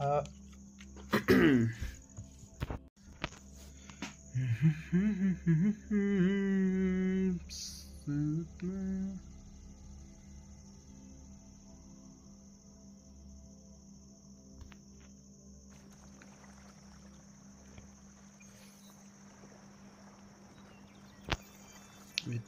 Uh, Wait.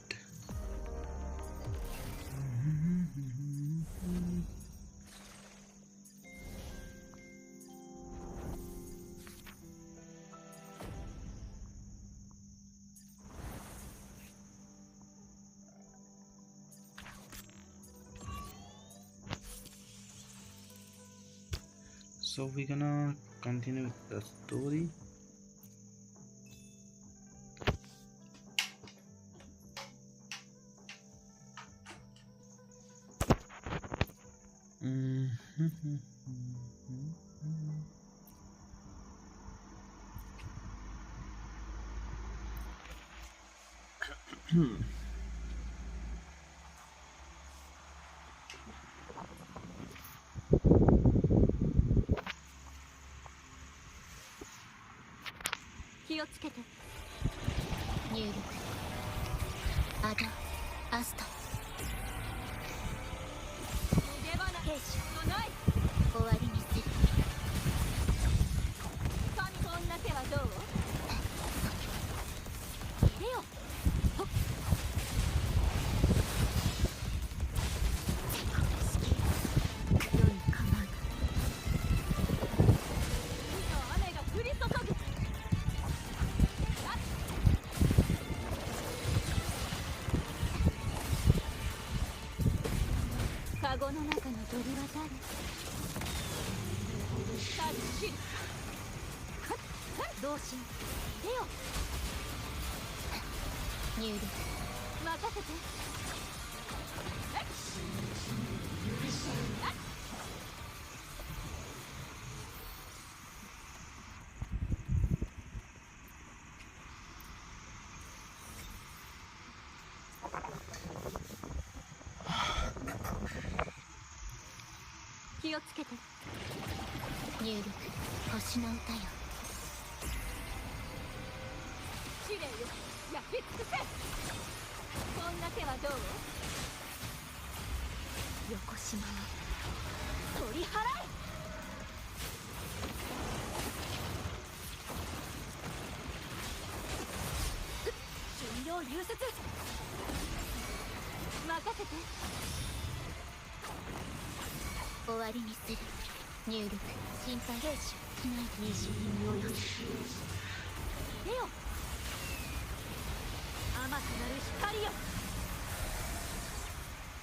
So we're gonna continue with the story.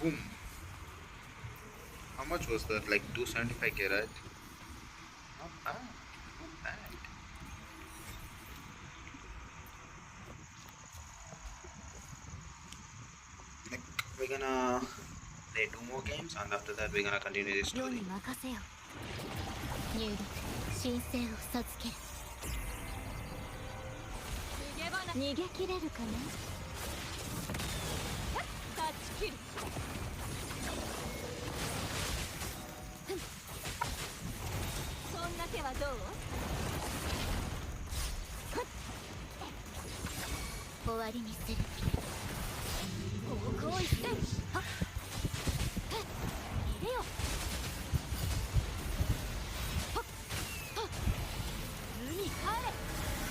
Boom. How much was that? Like 275k, right? Not bad. Not bad. Like, we're gonna play 2 more games, and after that we're gonna continue this story.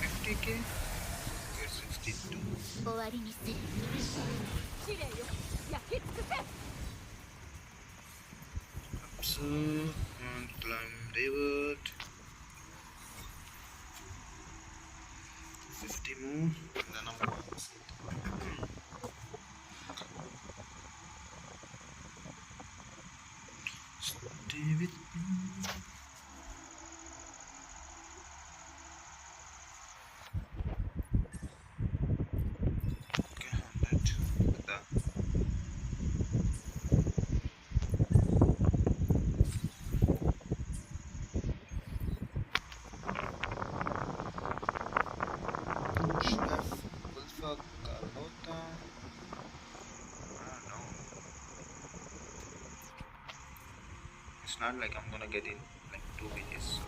$50k? We're 62. So, and climb David. 50 more, and then I'm gonna stay with me. Okay, 100. Like that. Chef, Wolfgang, Carlota. No. It's not like I'm gonna get in like 2 videos. So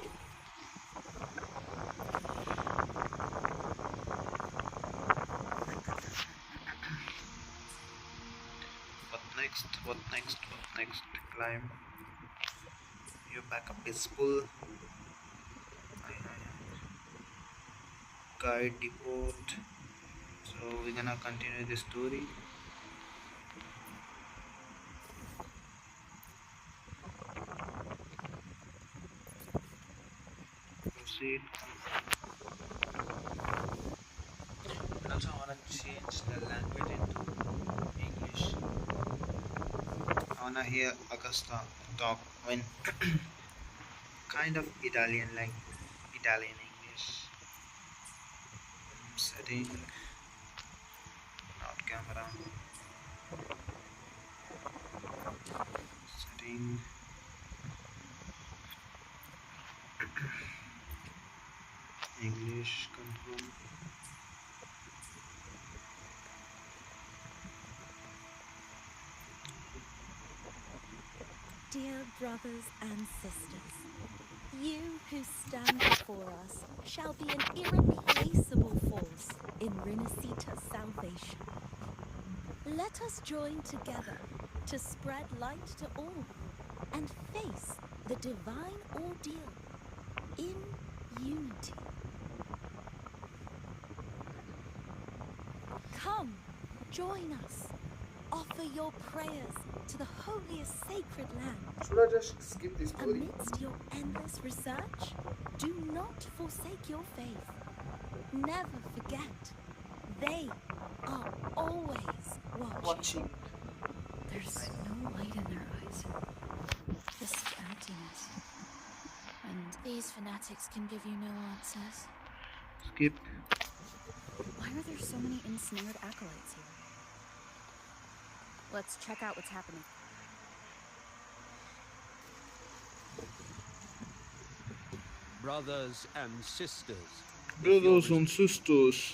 what next? What next? What next? Climb. Your backup is full. Guide depot. So we're gonna continue the story. Proceed. And also I wanna change the language into English. I wanna hear Augusta talk when kind of Italian, like Italian English. Setting, not camera. Setting. English control. Dear brothers and sisters, you who stand before us shall be an irreplaceable force in Rinascita's salvation. Let us join together to spread light to all and face the divine ordeal in unity. Come, join us. Offer your prayers to the holiest sacred land. Should I just skip this story? Amidst your endless research, do not forsake your faith. Never forget, they are always watching. There's no light in their eyes. Just emptiness. And these fanatics can give you no answers. Skip. Why are there so many ensnared acolytes here? Let's check out what's happening. Brothers and sisters. Brothers and sisters.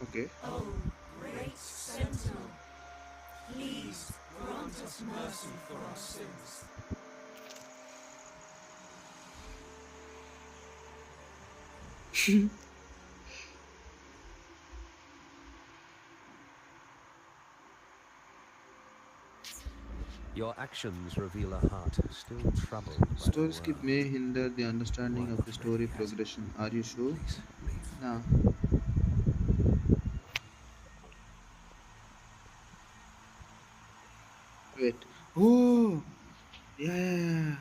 Okay. Oh, great Sentinel, please grant us mercy for our sins. Your actions reveal a heart still troubled by the Story skip world. may hinder the understanding of the story progression. Are you sure? Please leave. No. Wait. Oh! Yeah.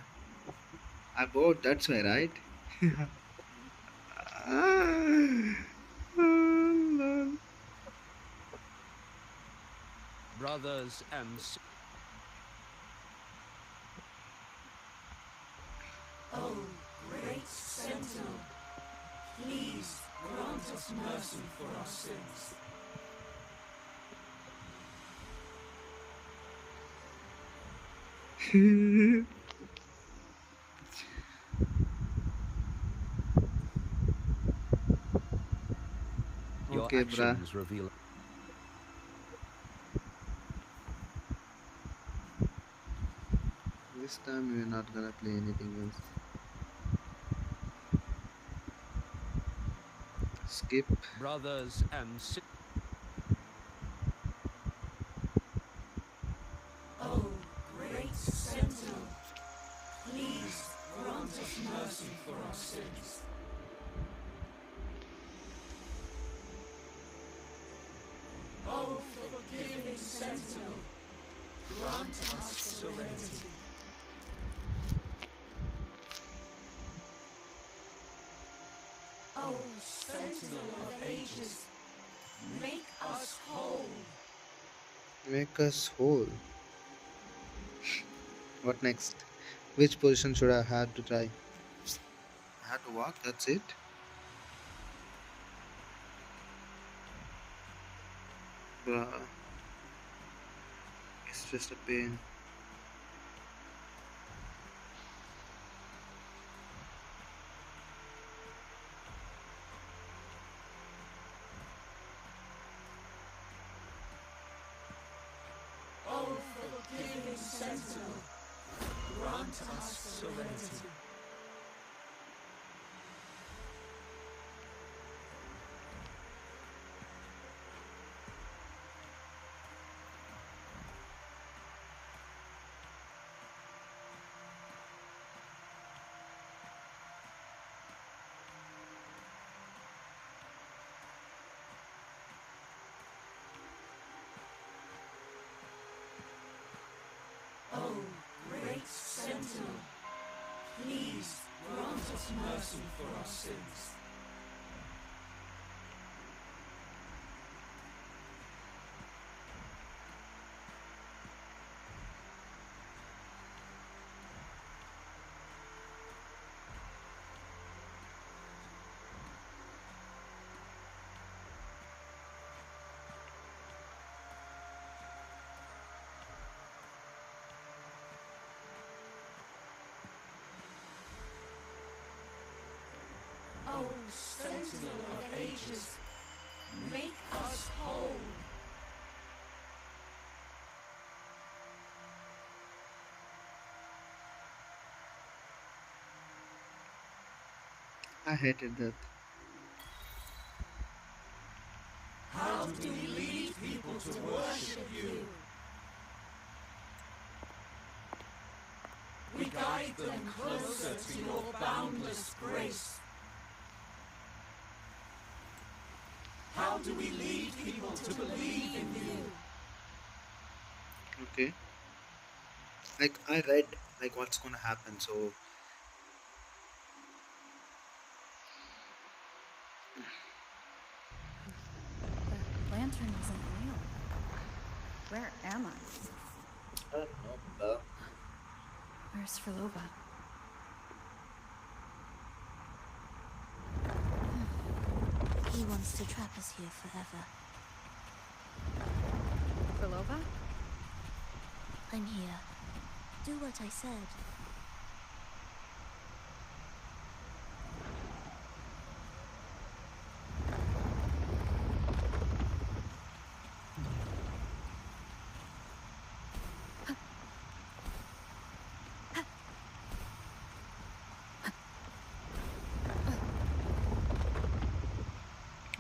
I bought, that's why, right? Lol. Brothers and sisters. Oh, great Sentinel, please grant us mercy for our sins. Your Okay, bruh. actions reveal. This time we're not gonna play anything else. Skip. Brothers and sisters. Oh, great Sentinel, please grant us mercy for our sins. Oh, forgiving Sentinel, grant us serenity. Oh, Sentinel of ages, make us whole. Make us whole. What next? Which position should I have to try? I have to walk, that's it. Bruh. It's just a pain. Oh, forgiving Sentinel, grant us serenity. O great Sentinel, please grant us mercy for our sins. O Sentinel of ages, make us whole. I hated that. How do we lead people to worship you? We guide them closer to your boundless grace. How do we lead people to believe in you? Okay. Like I read like what's gonna happen, so The lantern isn't real. Where am I? I don't know. Where's Philova? He wants to trap us here forever. Philova? I'm here. Do what I said.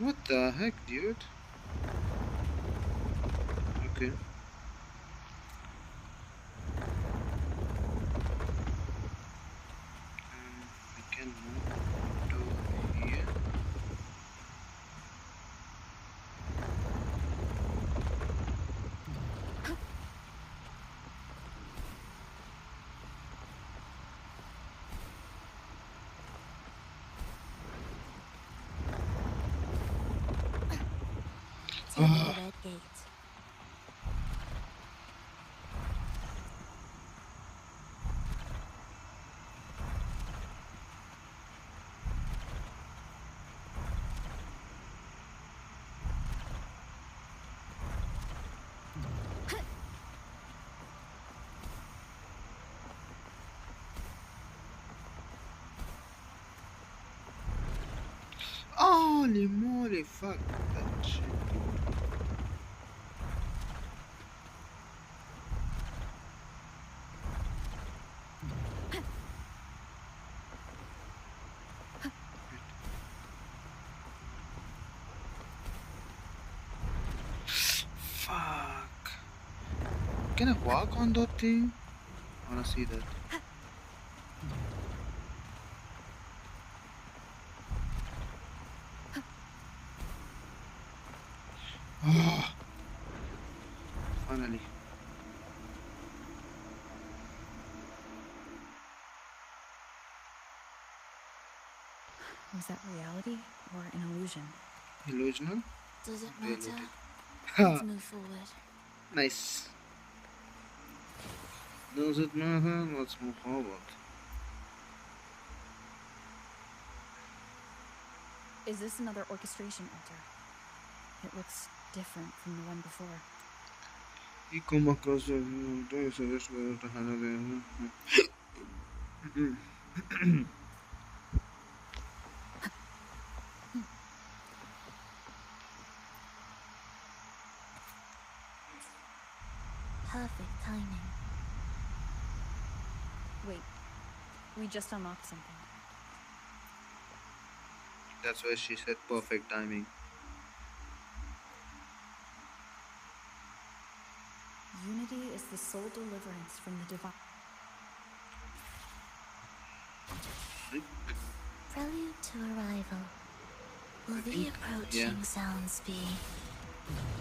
What the heck, dude? Okay. I can move to here. Take the red gate. Holy moly, fuck that shit, dude. Fuck. Can I walk on that thing? I wanna see that. Ah, finally. Was that reality or an illusion? Illusional? Does it Reality. matter? Ha! Let's move forward. Nice. Does it matter? Let's move forward. Is this another orchestration altar? It looks different from the one before. You come across the suggest whether to handle Perfect timing. Wait, we just unlocked something. That's why she said perfect timing. Unity is the sole deliverance from the divine. Prelude to arrival. Will the think, approaching yeah. sounds be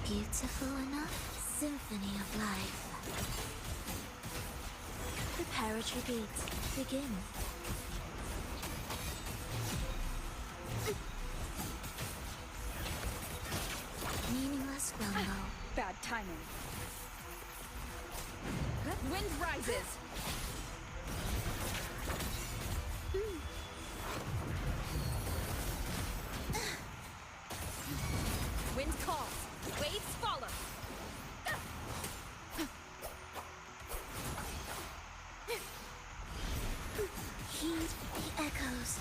beautiful enough? Symphony of life. Preparatory beats begin. Meaningless rumble. Bad timing. Wind rises! Wind calls. Waves follow. Heed the echoes.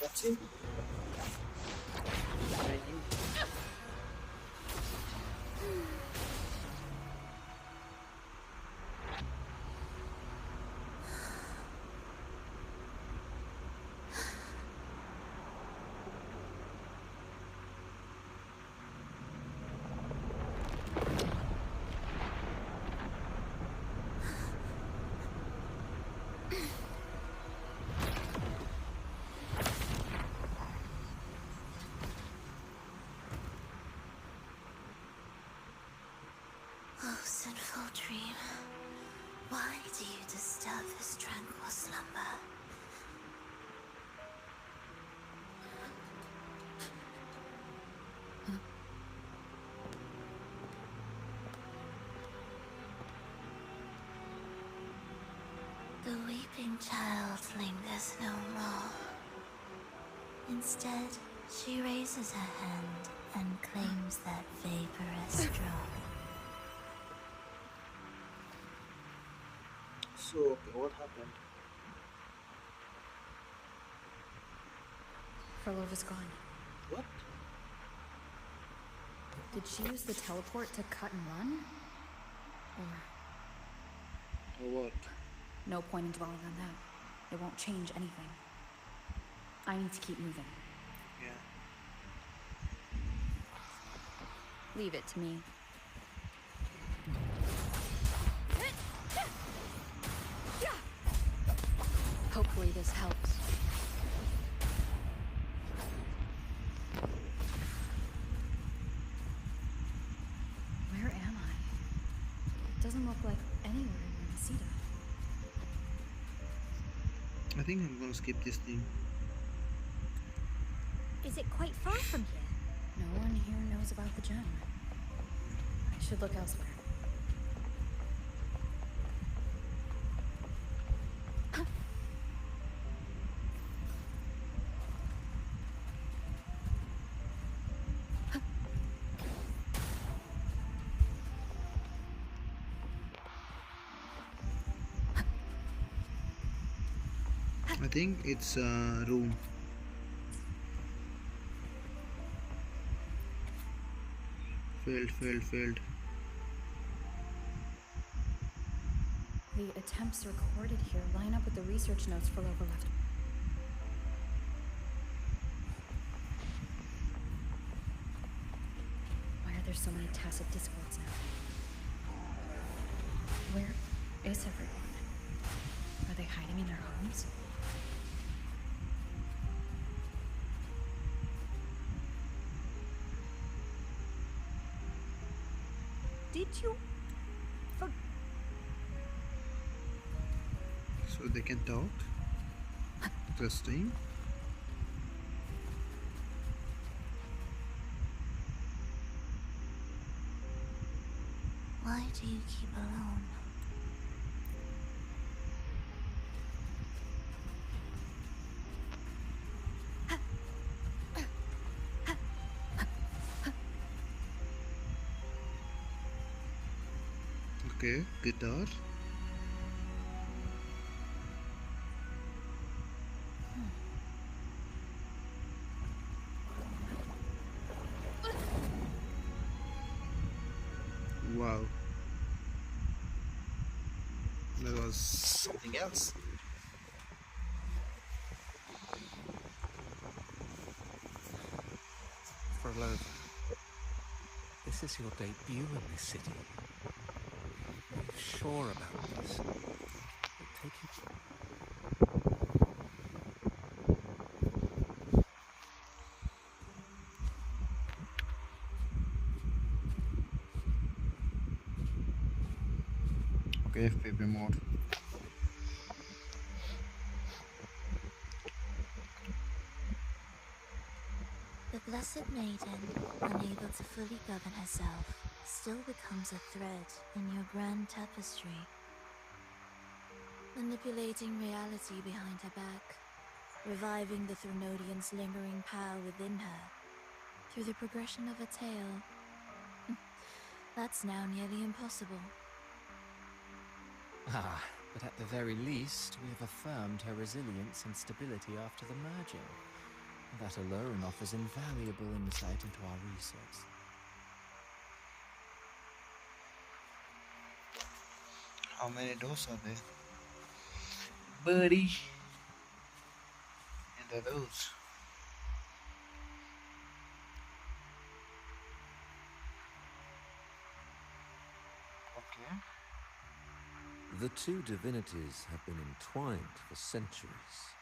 That's it. Oh, sinful dream. Why do you disturb this tranquil slumber? The weeping child lingers no more. Instead, she raises her hand and claims that vaporous drop. So, okay, what happened? Frolov is gone. What? Did she use the teleport to cut and run? Or Or what? no point in dwelling on that. It won't change anything. I need to keep moving. Yeah. Leave it to me. Hopefully this helps. Where am I? It doesn't look like anywhere in Rinascita. I think I'm gonna skip this thing. Is it quite far from here? No one here knows about the gem. I should look elsewhere. I think it's a room. Failed. The attempts recorded here line up with the research notes Frolova left. Why are there so many tacit discords now? Where is everyone? Are they hiding in their homes? Did you? So they can talk. Interesting. Why do you keep alone? Okay, guitar. Wow, that was something else. Frolova, this is your debut in this city. Are you sure about this? Take it. Okay, FPP mode. The Blessed Maiden, unable to fully govern herself, still becomes a thread in your grand tapestry, manipulating reality behind her back, reviving the Threnodian's lingering power within her through the progression of a tale. That's now nearly impossible. Ah, but at the very least, we have affirmed her resilience and stability after the merging. That alone offers invaluable insight into our research. How many doors are there? Buddy. And the doors. Okay. The two divinities have been entwined for centuries.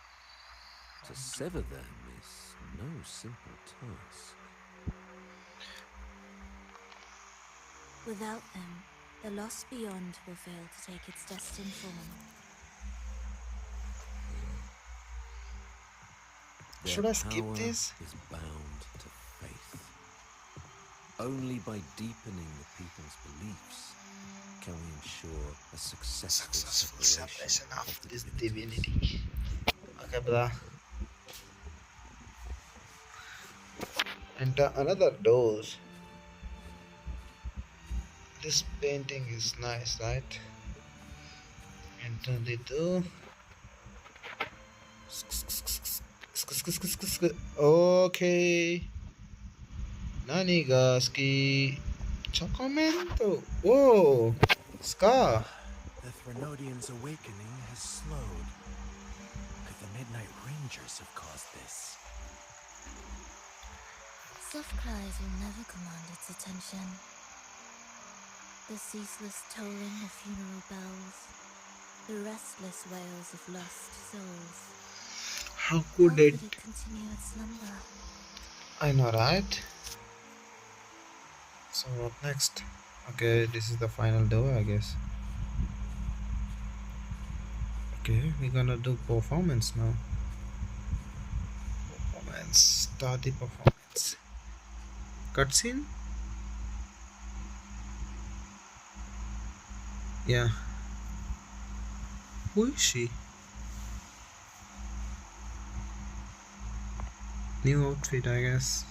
To sever them is no simple task. Without them, the lost beyond will fail to take its destined form. Should Their I skip power this? is bound to faith. Only by deepening the people's beliefs can we ensure a successful separation of the this divinities. divinity. Okay, brother. Enter another door. This painting is nice, right? Enter the door. Okay. Nani ga suki? Chocomento. Whoa. Scar. The Threnodian's awakening has slowed. Could the Midnight Rangers have caused this? Soft cries will never command its attention. The ceaseless tolling of funeral bells, the restless wails of lost souls. How How could could it? it continue its slumber? I know, right? So what next? Okay, this is the final door, I guess. Okay, we're gonna do performance now. Performance. Start the performance. Cutscene? Yeah. Who is she? New outfit, I guess.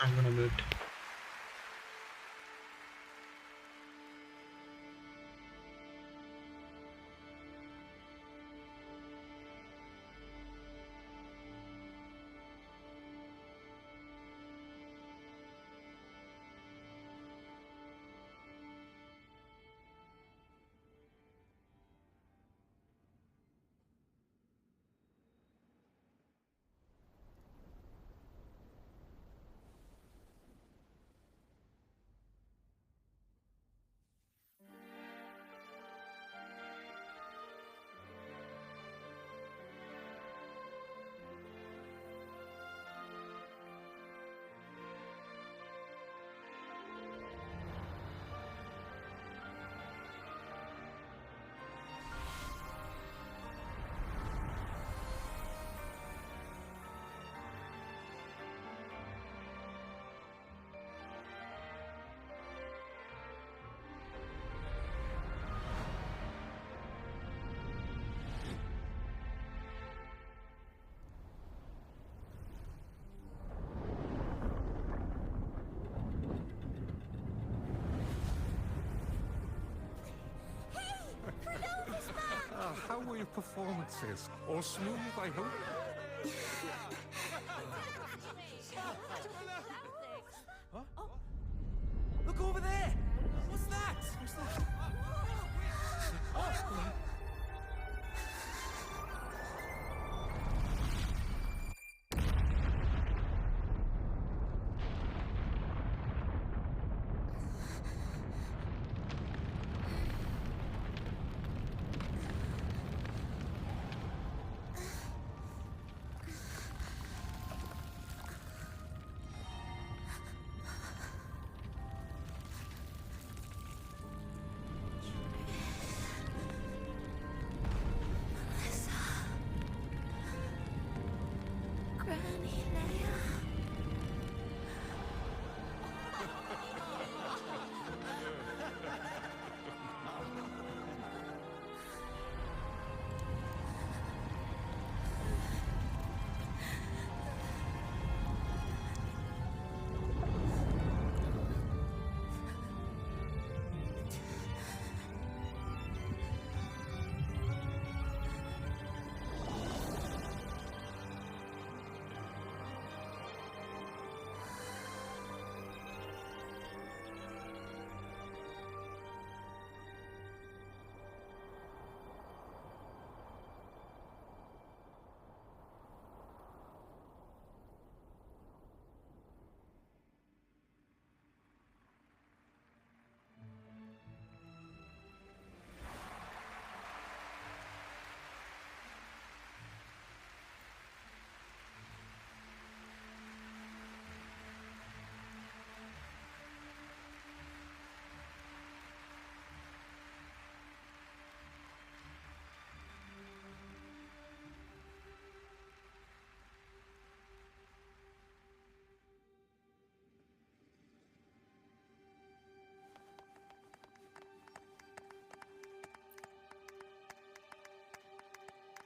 I'm gonna mute. performances. All smooth, I hope? Huh? Look over there! What's that? What's that? Oh.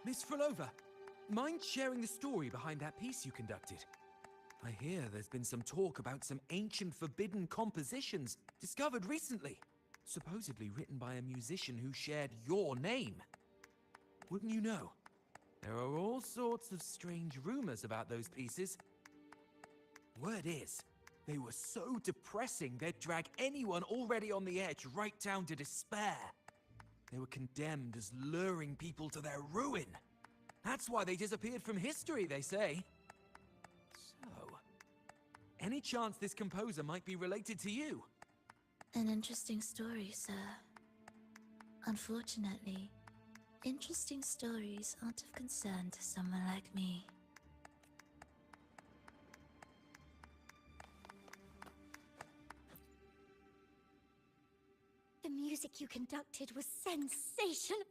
Miss Frolova, mind sharing the story behind that piece you conducted? I hear there's been some talk about some ancient forbidden compositions discovered recently, supposedly written by a musician who shared your name. Wouldn't you know? There are all sorts of strange rumors about those pieces. Word is, they were so depressing they'd drag anyone already on the edge right down to despair. They were condemned as luring people to their ruin. That's why they disappeared from history, they say. So, any chance this composer might be related to you? An interesting story, sir. Unfortunately, interesting stories aren't of concern to someone like me. The music you conducted was sensational.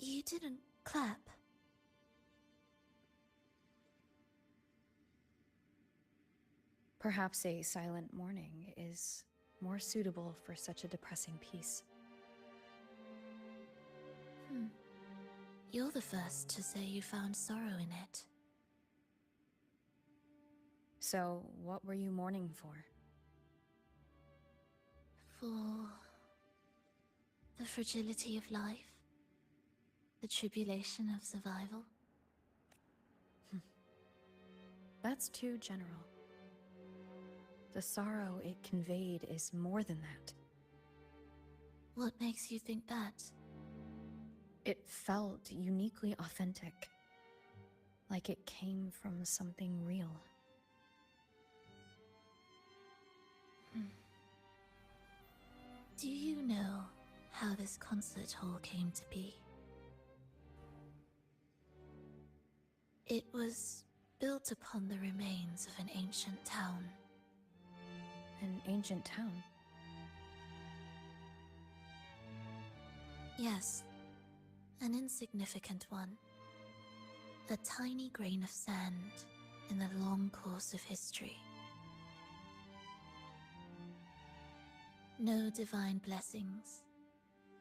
You didn't clap. Perhaps a silent mourning is more suitable for such a depressing piece. You're the first to say you found sorrow in it. So, what were you mourning for? For the fragility of life, the tribulation of survival. That's too general. The sorrow it conveyed is more than that. What makes you think that? It felt uniquely authentic, like it came from something real. Do you know how this concert hall came to be? It was built upon the remains of an ancient town. An ancient town? Yes, an insignificant one. A tiny grain of sand in the long course of history. No divine blessings,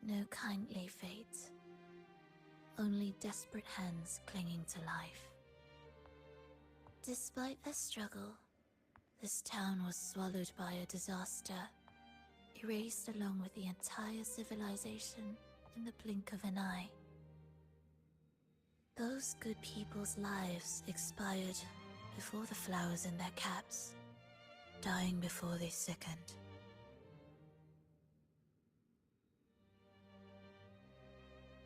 no kindly fate. Only desperate hands clinging to life. Despite their struggle, this town was swallowed by a disaster, erased along with the entire civilization in the blink of an eye. Those good people's lives expired before the flowers in their caps, dying before they sickened.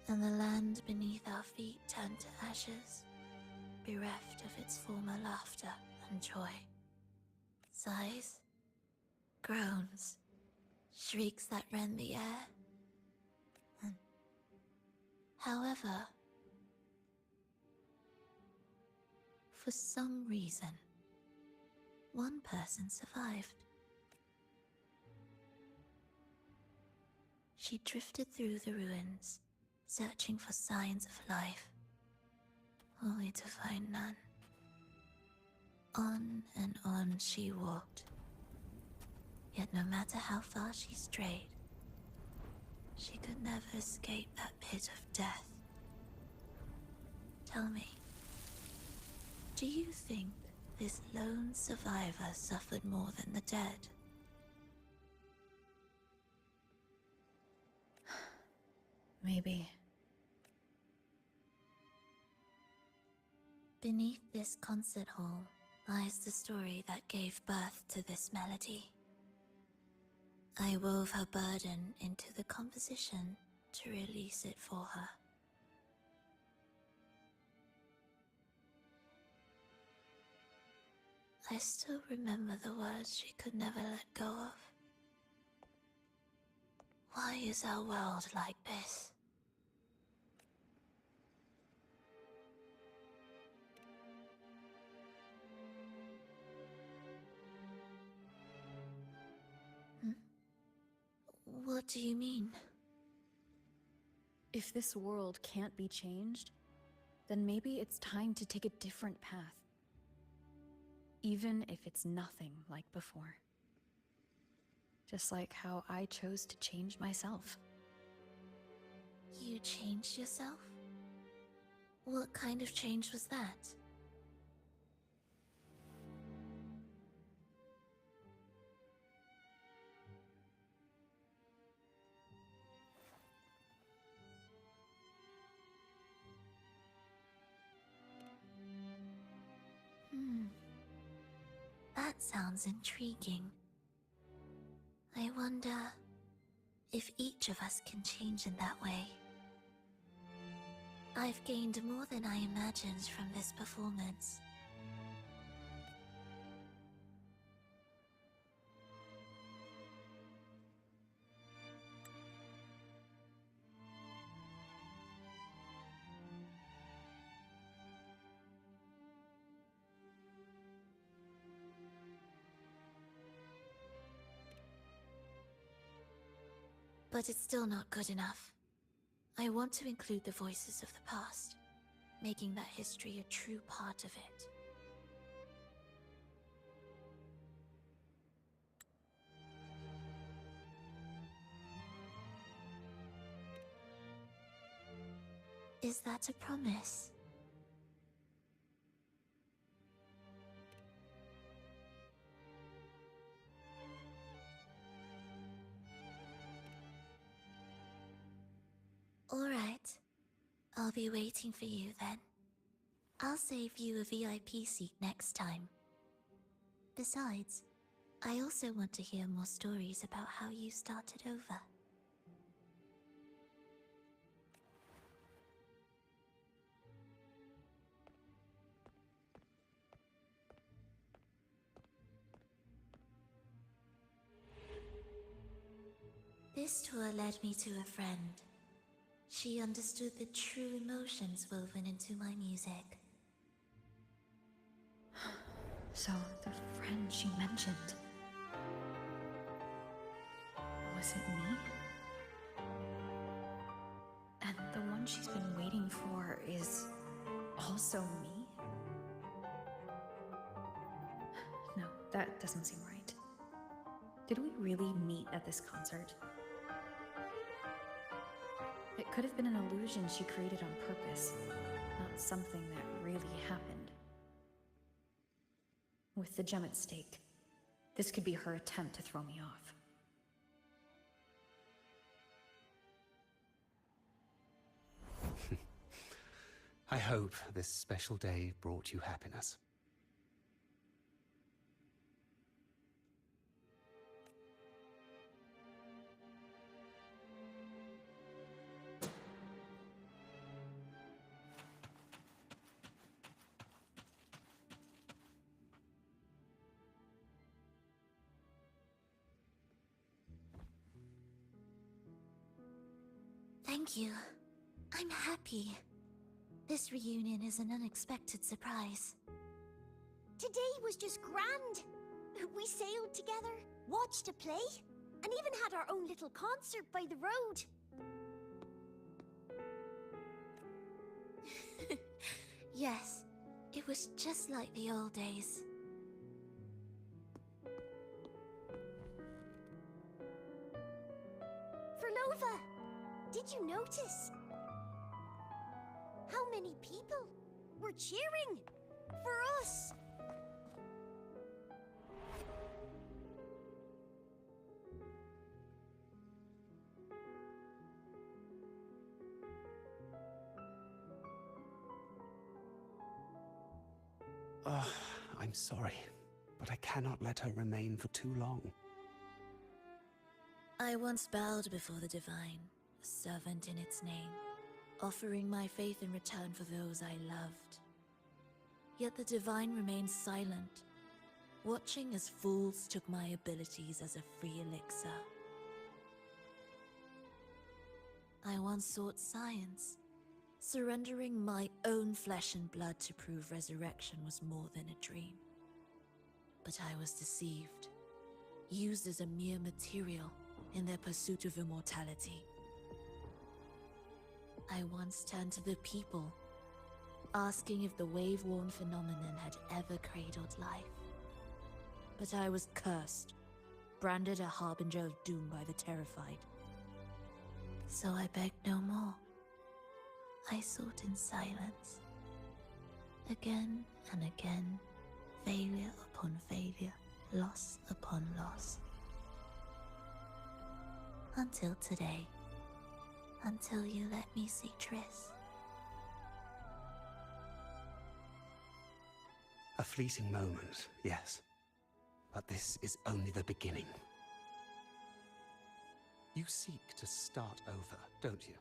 And the land beneath our feet turned to ashes, bereft of its former laughter and joy. Sighs, groans, shrieks that rend the air. However, for some reason, one person survived. She drifted through the ruins, searching for signs of life, only to find none. On and on she walked. Yet no matter how far she strayed, she could never escape that pit of death. Tell me, do you think this lone survivor suffered more than the dead? Maybe. Beneath this concert hall lies the story that gave birth to this melody. I wove her burden into the composition to release it for her. I still remember the words she could never let go of. Why is our world like this? What do you mean? If this world can't be changed, then maybe it's time to take a different path. Even if it's nothing like before. Just like how I chose to change myself. You changed yourself? What kind of change was that? That sounds intriguing. I wonder if each of us can change in that way. I've gained more than I imagined from this performance. But it's still not good enough. I want to include the voices of the past, making that history a true part of it. Is that a promise? All right. I'll be waiting for you then. I'll save you a VIP seat next time. Besides, I also want to hear more stories about how you started over. This tour led me to a friend. She understood the true emotions woven into my music. So, the friend she mentioned... was it me? And the one she's been waiting for is... also me? No, that doesn't seem right. Did we really meet at this concert? It could have been an illusion she created on purpose, not something that really happened. With the gem at stake, this could be her attempt to throw me off. I hope this special day brought you happiness. Thank you. I'm happy. This reunion is an unexpected surprise. Today was just grand. We sailed together, watched a play, and even had our own little concert by the road. Yes, it was just like the old days. Verlova, did you notice? How many people were cheering for us? I'm sorry, but I cannot let her remain for too long. I once bowed before the Divine, a servant in its name, offering my faith in return for those I loved. Yet the Divine remained silent, watching as fools took my abilities as a free elixir. I once sought science, surrendering my own flesh and blood to prove resurrection was more than a dream. But I was deceived, used as a mere material in their pursuit of immortality. I once turned to the people, asking if the wave-worn phenomenon had ever cradled life. But I was cursed, branded a harbinger of doom by the terrified. So I begged no more. I sought in silence. Again and again, failure upon failure, loss upon loss. Until today. Until you let me see Triss. A fleeting moment, yes. But this is only the beginning. You seek to start over, don't you?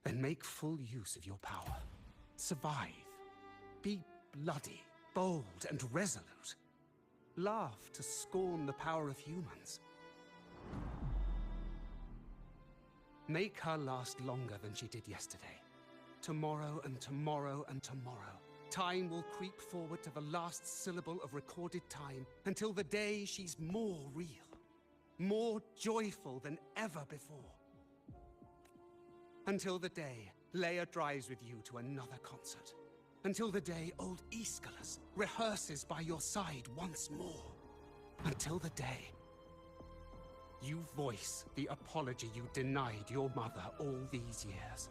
Then make full use of your power. Survive. Be bloody, bold, and resolute. Laugh to scorn the power of humans. Make her last longer than she did yesterday. Tomorrow and tomorrow and tomorrow. Time will creep forward to the last syllable of recorded time until the day she's more real, more joyful than ever before. Until the day Leia drives with you to another concert. Until the day old Aeschylus rehearses by your side once more. Until the day you voice the apology you denied your mother all these years.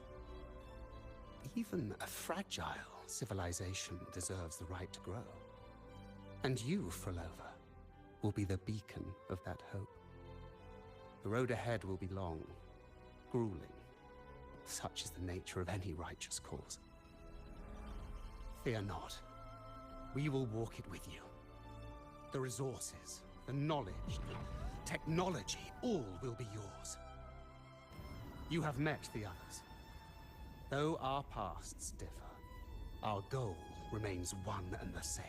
Even a fragile civilization deserves the right to grow. And you, Frolova, will be the beacon of that hope. The road ahead will be long, grueling. Such is the nature of any righteous cause. Fear not. We will walk it with you. The resources, the knowledge, the technology, all will be yours. You have met the others. Though our pasts differ, our goal remains one and the same.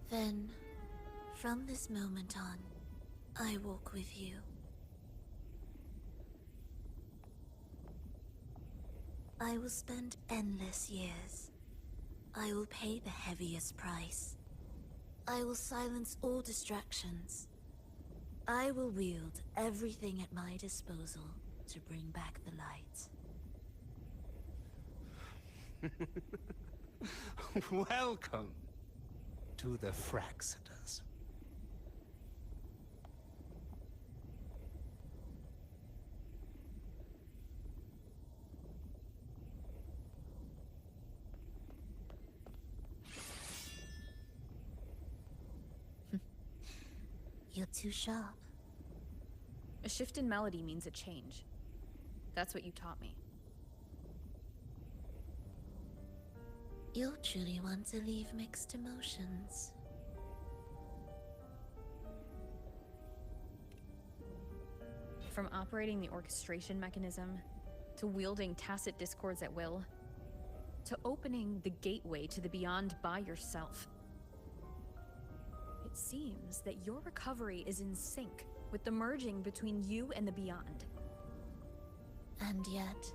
Then, from this moment on, I walk with you. I will spend endless years. I will pay the heaviest price. I will silence all distractions. I will wield everything at my disposal to bring back the light. Welcome to the Fraxiters. You're too sharp. A shift in melody means a change. That's what you taught me. You'll truly want to leave mixed emotions. From operating the orchestration mechanism, to wielding tacit discords at will, to opening the gateway to the beyond by yourself. It seems that your recovery is in sync with the merging between you and the beyond. And yet,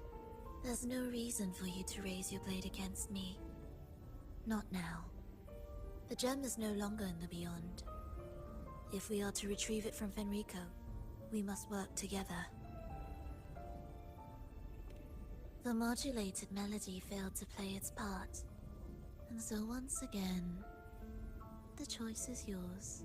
there's no reason for you to raise your blade against me. Not now. The gem is no longer in the beyond. If we are to retrieve it from Fenrico, we must work together. The modulated melody failed to play its part, and so once again, the choice is yours.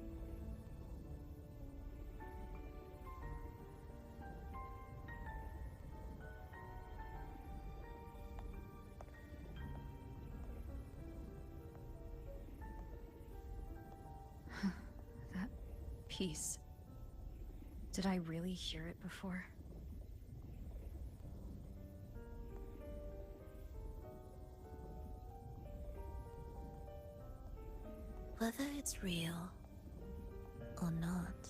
That piece. Did I really hear it before? Whether it's real or not,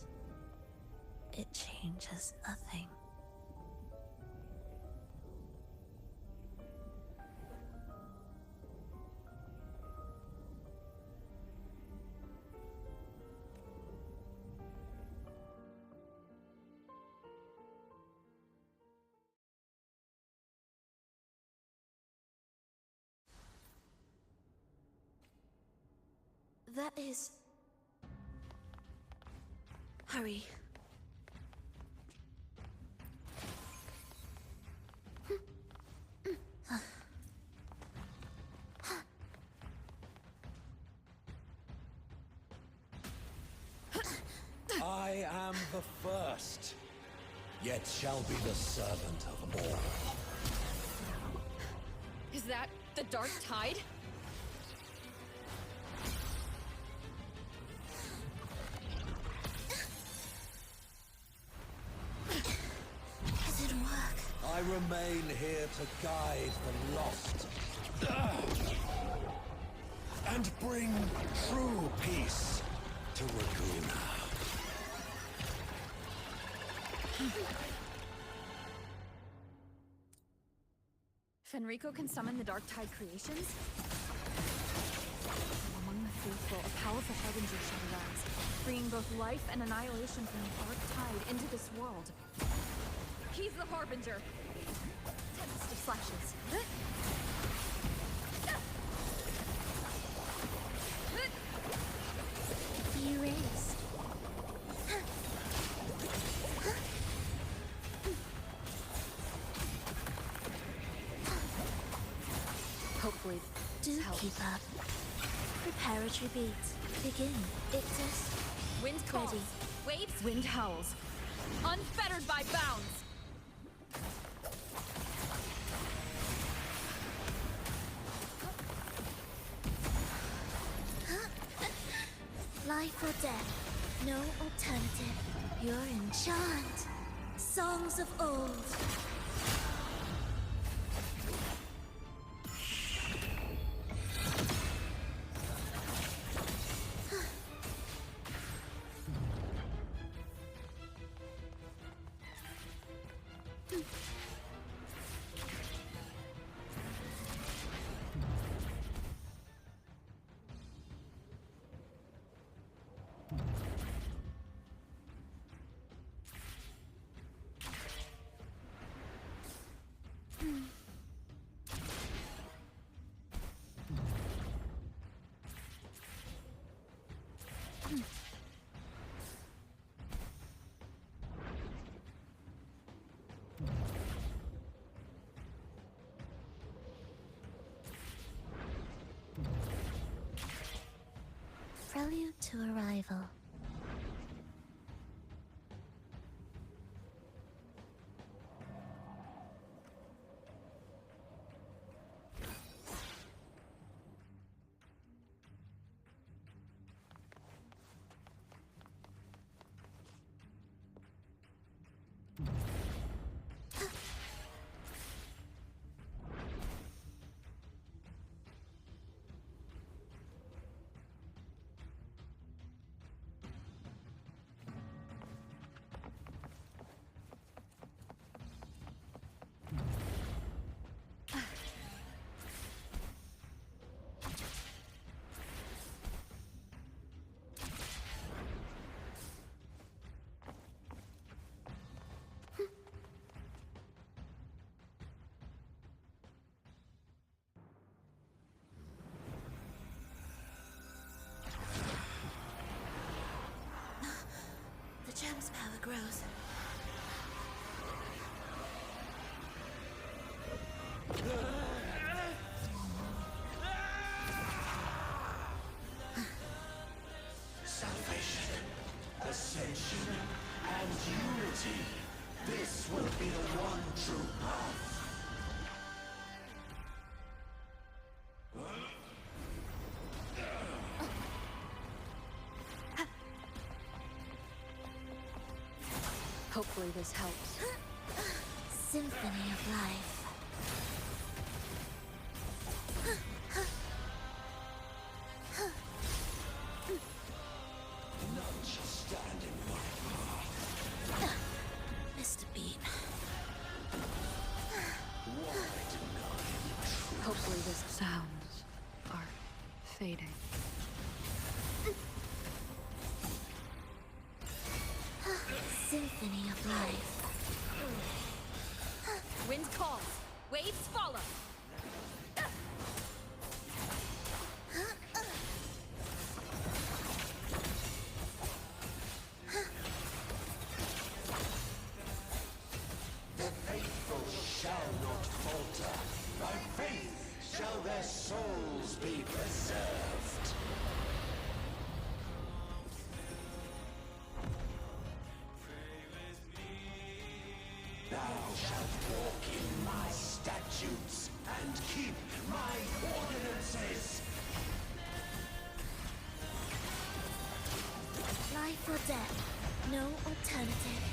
it changes nothing. That is... Hurry. I am the first, yet shall be the servant of all. Is that the Dark Tide? It didn't work. I remain here to guide the lost. And bring true peace to Raguna. Fenrico can summon the Dark Tide creations? Among the faithful, a powerful harbinger shall arise, bringing both life and annihilation from the Dark Tide into this world. He's the harbinger! Tempest of flashes. Be erased. Hopefully, Do helps. keep up. Preparatory beats. Begin. Ictus. Wind calls. Ready. Waves. Wind howls. Unfettered by bounds. Life or death. No alternative. You're in chant. Songs of old. Prelude to Arrival. The gem's power grows. Salvation, ascension, and unity. This will be the one true path. Hopefully this helps. Symphony of Life. None shall stand in my path. Mr. Bean. Why deny the truth? Hopefully this sounds are fading. Symphony of Life. Wind calls, waves follow. The faithful shall not falter. By faith shall their souls be preserved. Thou shalt walk in my statutes and keep my ordinances. Life or death. No alternative.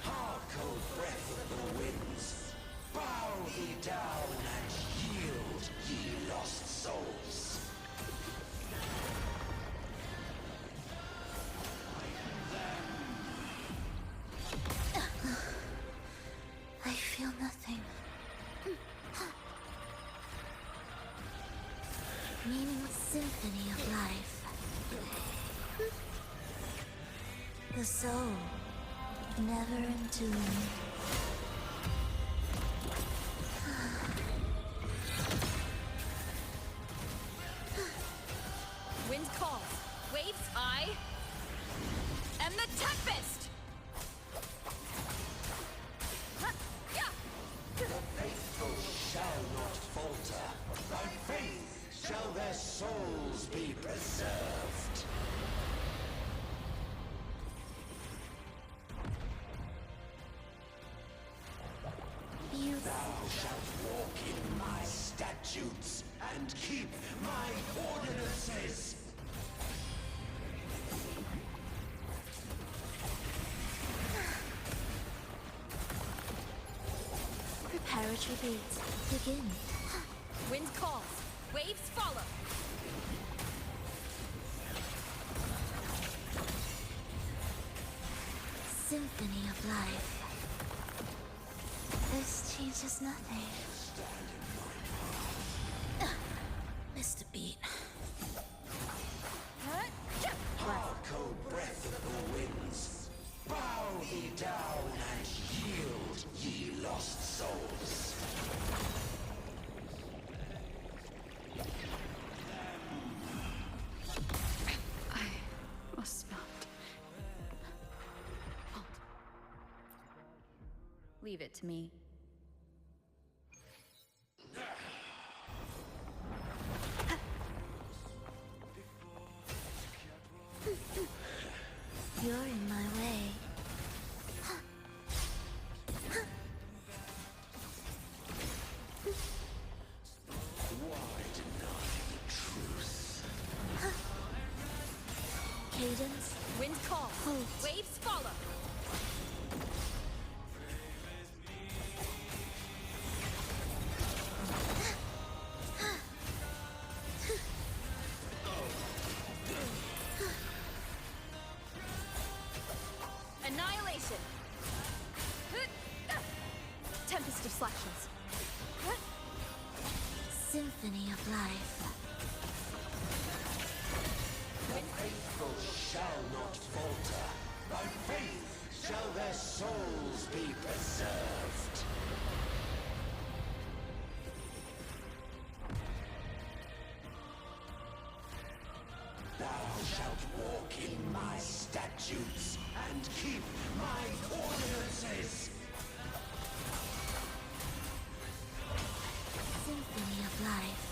Hark, O breath of the winds. Bow thee down and yield, ye lost souls. I feel nothing. Meaningless symphony of life. The soul, never entombed. Wind calls, waves I am the tempest. The faithful shall not falter. By faith shall their souls be preserved. You Thou shalt walk in my statutes and keep my ordinances. preparatory beats. Begin. Wind calls, waves follow. Symphony of Life. This changes nothing. Mr. Bean. Hark, O breath of the winds. Bow thee down and yield, ye lost souls. I must not. Leave it to me. call. Halt. Waves follow. Annihilation. Tempest of slashes. Symphony of life. The faithful shall not falter. By faith shall their souls be preserved. Thou shalt walk in my statutes and keep my ordinances. Symphony of life.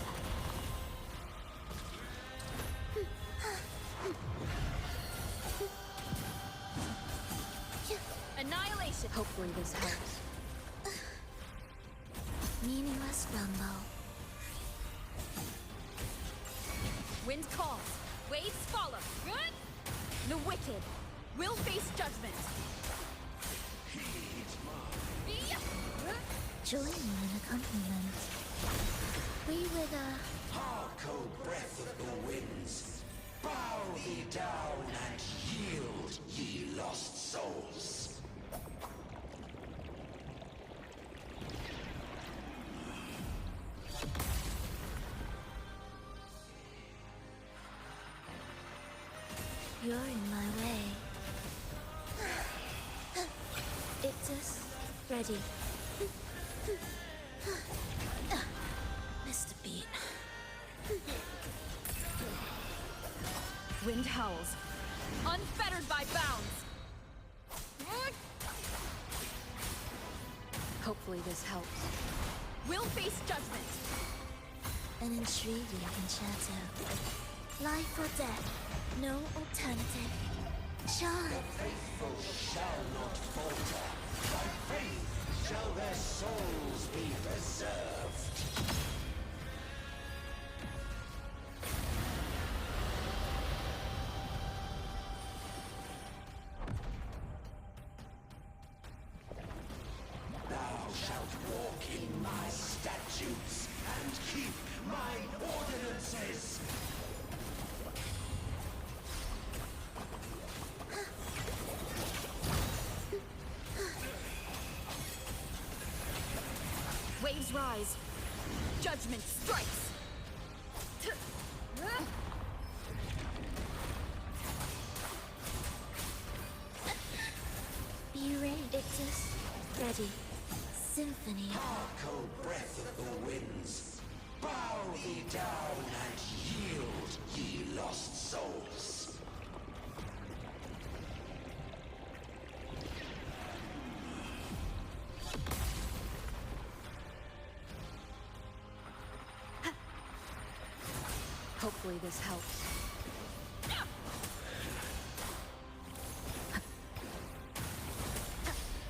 Annihilation. Hopefully this helps. Meaningless rumble. Wind calls. Waves follow. The wicked will face judgment. Join me in accompaniment. We with a Hark, O breath of the winds. Bow thee down and yield, ye lost souls. You're in my way. Ictus, ready. Mr. Beat. Wind howls. Unfettered by bounds. Hopefully this helps. Will face judgment. An intriguing concerto. Life or death, no alternative. Charlotte. Faithful shall not falter. By faith shall their souls be preserved. Thou shalt walk in my statutes and keep my ordinances. Waves rise. Judgment strikes. Be ready, Ictus. Ready. Symphony. Hark, O breath of the winds. Bow thee down and yield, ye lost souls. Hopefully this helps.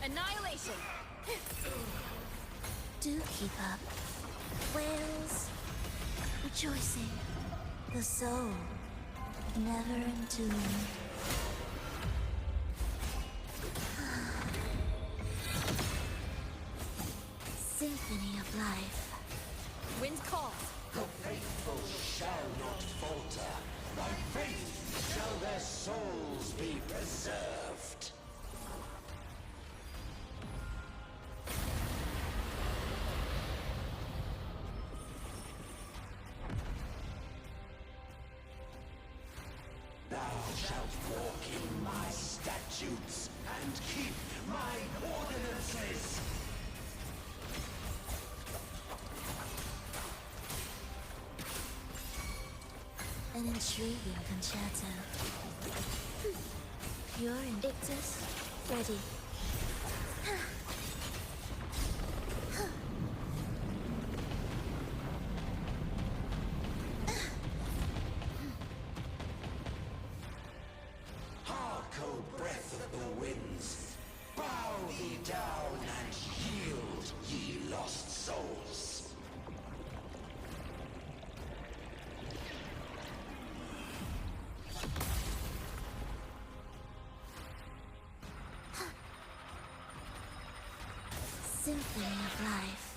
Annihilation. Do keep up. Whales, rejoicing. The soul, never entombed. Symphony of life. Wind calls. The faithful shall not falter. By faith shall their souls be preserved. Thou shalt walk in my statutes and keep my ordinances. An intriguing concerto. Pure Invictus, ready. Hark, O breath of the winds. Bow thee down and yield, ye lost souls. symphony of life.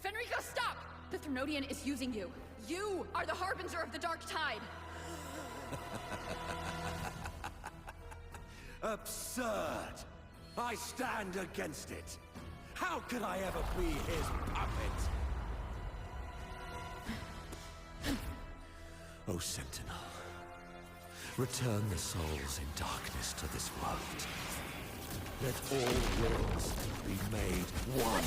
Fenrico, stop! The Threnodian is using you. You are the harbinger of the Dark Tide. Absurd! I stand against it. How could I ever be his puppet? O Sentinel, return the souls in darkness to this world. Let all worlds be made one.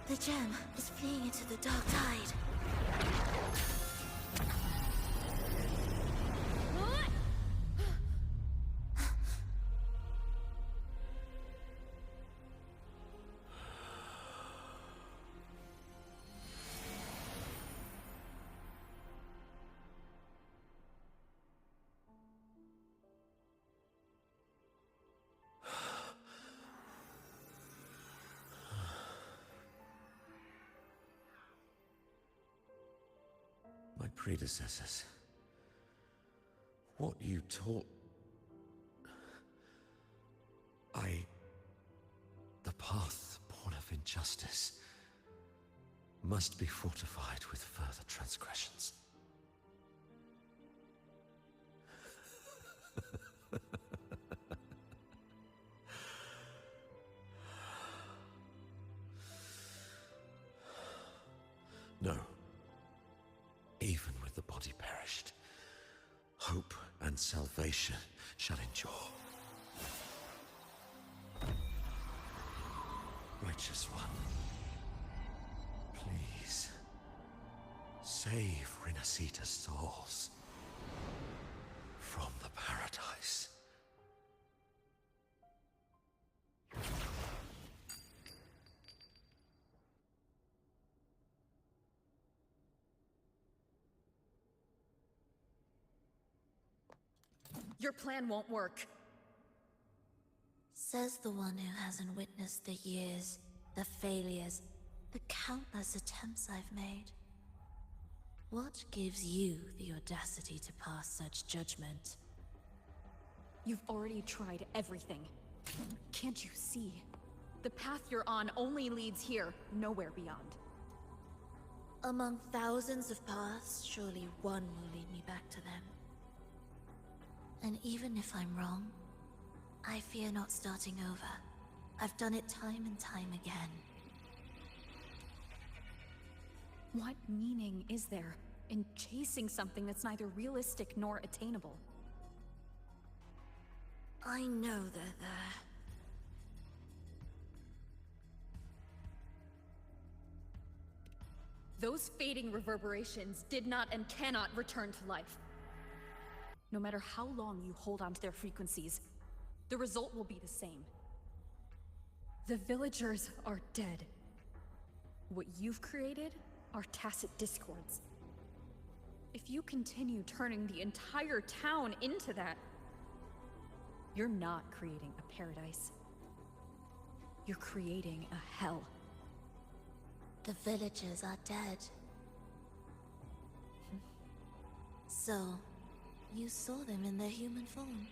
The gem is fleeing into the dark tide. My predecessors. What you taught... The path born of injustice must be fortified with further transgressions. No. Even with the body perished, hope and salvation shall endure. Righteous One, please, save Rinascita's souls from the paradise. Your plan won't work. Says the one who hasn't witnessed the years, the failures, the countless attempts I've made. What gives you the audacity to pass such judgment? You've already tried everything. Can't you see? The path you're on only leads here, nowhere beyond. Among thousands of paths, surely one will lead me back to them. And even if I'm wrong, I fear not starting over. I've done it time and time again. What meaning is there in chasing something that's neither realistic nor attainable? I know they're there. Those fading reverberations did not and cannot return to life. No matter how long you hold on to their frequencies, the result will be the same. The villagers are dead. What you've created are tacit discords. If you continue turning the entire town into that, you're not creating a paradise. You're creating a hell. The villagers are dead. So, you saw them in their human form.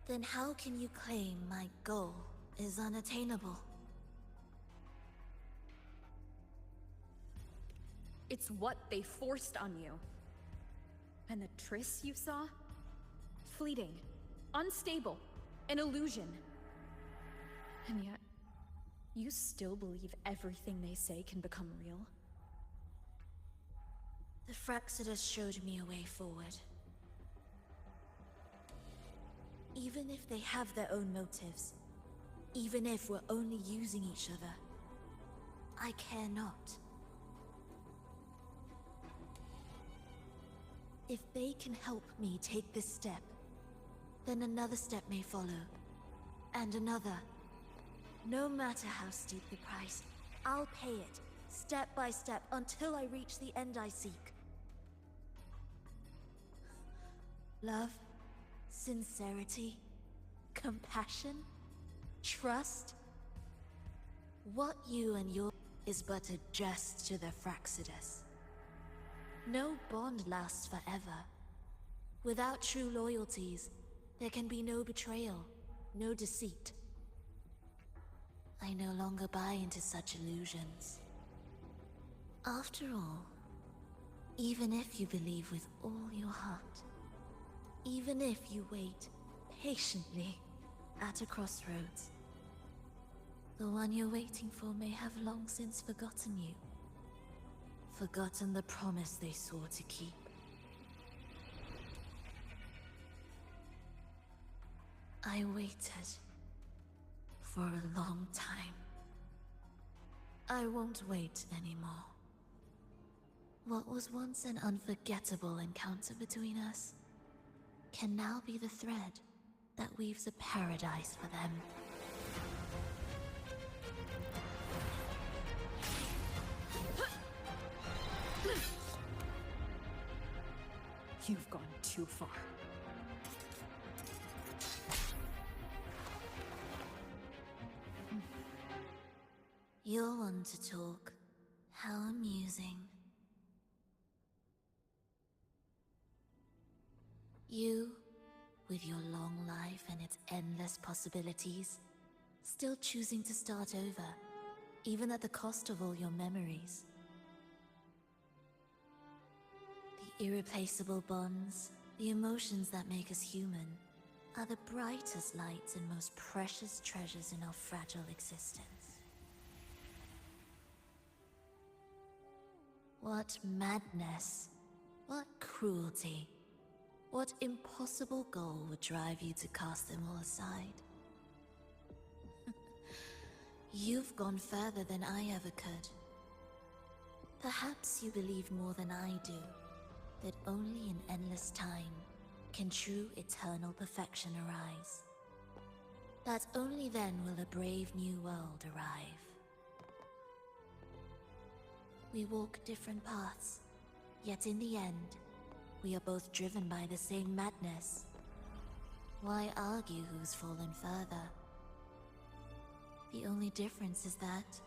Then how can you claim my goal is unattainable? It's what they forced on you. And the Triss you saw? Fleeting, unstable, an illusion. And yet, you still believe everything they say can become real? The Fraxidus showed me a way forward. Even if they have their own motives, even if we're only using each other, I care not. If they can help me take this step, then another step may follow. And another. No matter how steep the price, I'll pay it, step by step, until I reach the end I seek. Love, sincerity, compassion, trust. What you and your is but a jest to the Fraxidus. No bond lasts forever. Without true loyalties, there can be no betrayal, no deceit. I no longer buy into such illusions. After all, even if you believe with all your heart, even if you wait patiently at a crossroads, the one you're waiting for may have long since forgotten you. Forgotten the promise they swore to keep. I waited for a long time. I won't wait anymore. What was once an unforgettable encounter between us can now be the thread that weaves a paradise for them. You've gone too far. You're one to talk. How amusing. You, with your long life and its endless possibilities, still choosing to start over, even at the cost of all your memories. The irreplaceable bonds, the emotions that make us human, are the brightest lights and most precious treasures in our fragile existence. What madness, what cruelty, what impossible goal would drive you to cast them all aside? You've gone further than I ever could. Perhaps you believe more than I do, that only in endless time can true eternal perfection arise. That only then will a brave new world arrive. We walk different paths, yet in the end, we are both driven by the same madness. Why argue who's fallen further? The only difference is that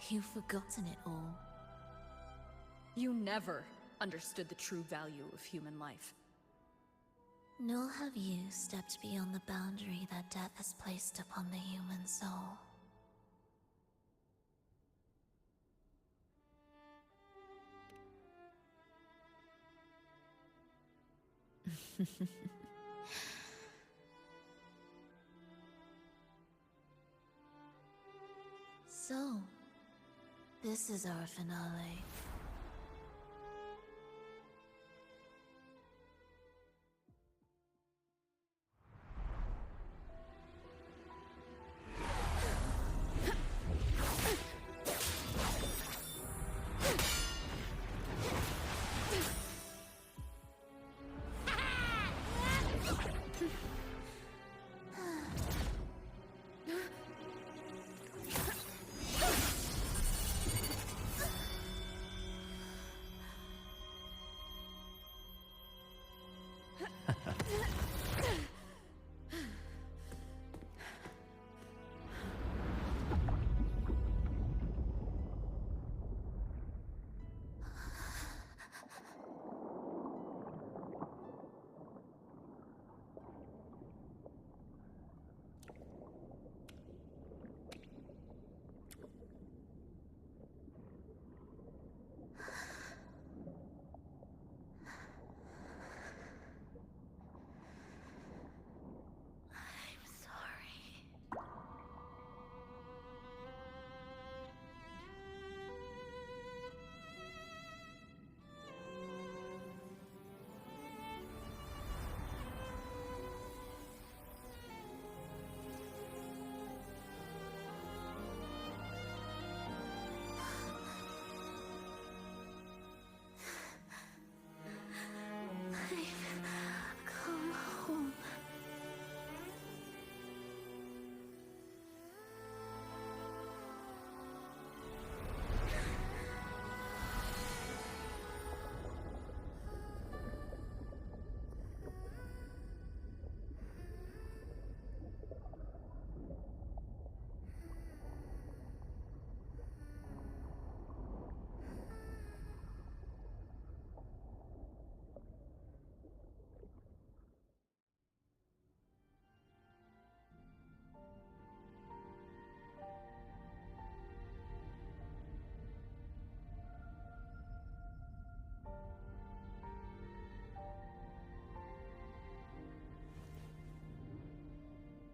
you've forgotten it all. You never understood the true value of human life. Nor have you stepped beyond the boundary that death has placed upon the human soul. So, this is our finale.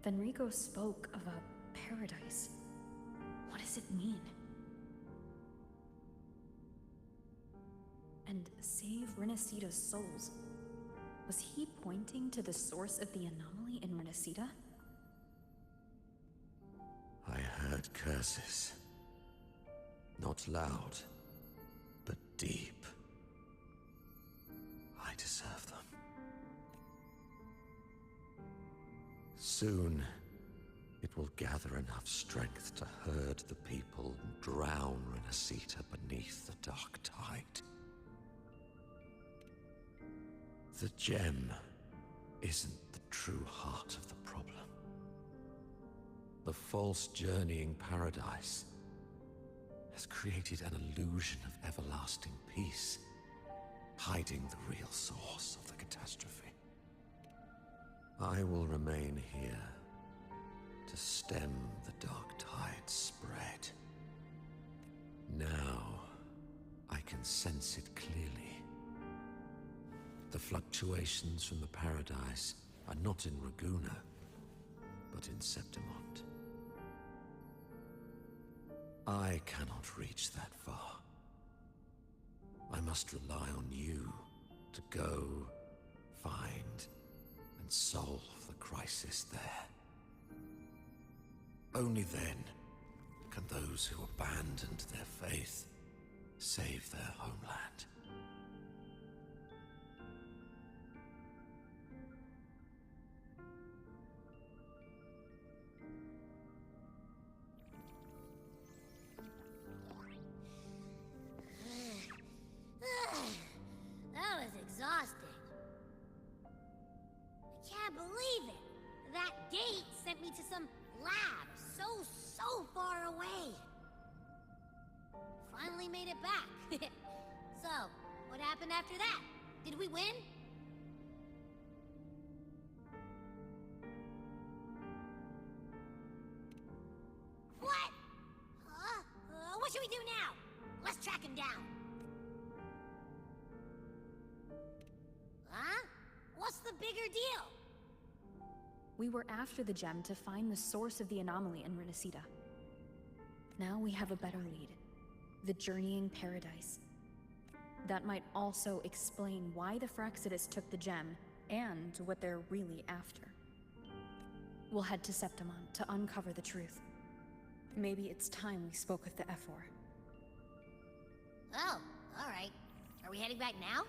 Fenrico spoke of a paradise. What does it mean? And save Rinascita's souls. Was he pointing to the source of the anomaly in Rinascita? I heard curses. Not loud, but deep. I deserve them. Soon, it will gather enough strength to herd the people and drown Rinascita beneath the dark tide. The gem isn't the true heart of the problem. The false journeying paradise has created an illusion of everlasting peace, hiding the real source of the catastrophe. I will remain here to stem the dark tide's spread. Now, I can sense it clearly. The fluctuations from the paradise are not in Raguna, but in Septimont. I cannot reach that far. I must rely on you to go, find, and solve the crisis there. Only then can those who abandoned their faith save their homeland. That was exhausting. I can't believe it. That gate sent me to some lab so far away. Finally made it back. So, what happened after that? Did we win? What? What should we do now? Let's track him down. Huh? What's the bigger deal? We were after the gem to find the source of the anomaly in Rinascita. Now we have a better lead. The journeying paradise. That might also explain why the Fraxidus took the gem, and what they're really after. We'll head to Septimont to uncover the truth. Maybe it's time we spoke with the Ephor. Oh, alright. Are we heading back now?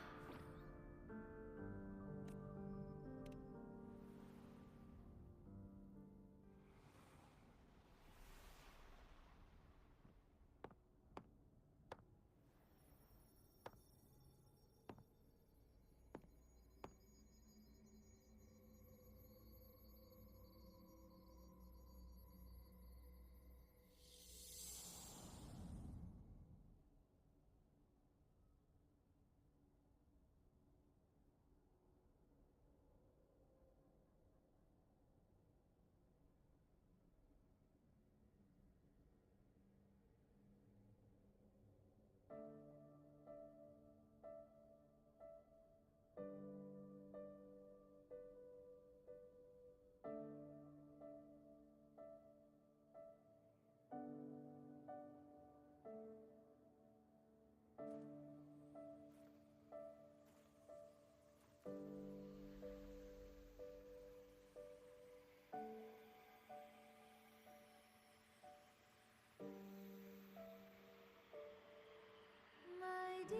My dear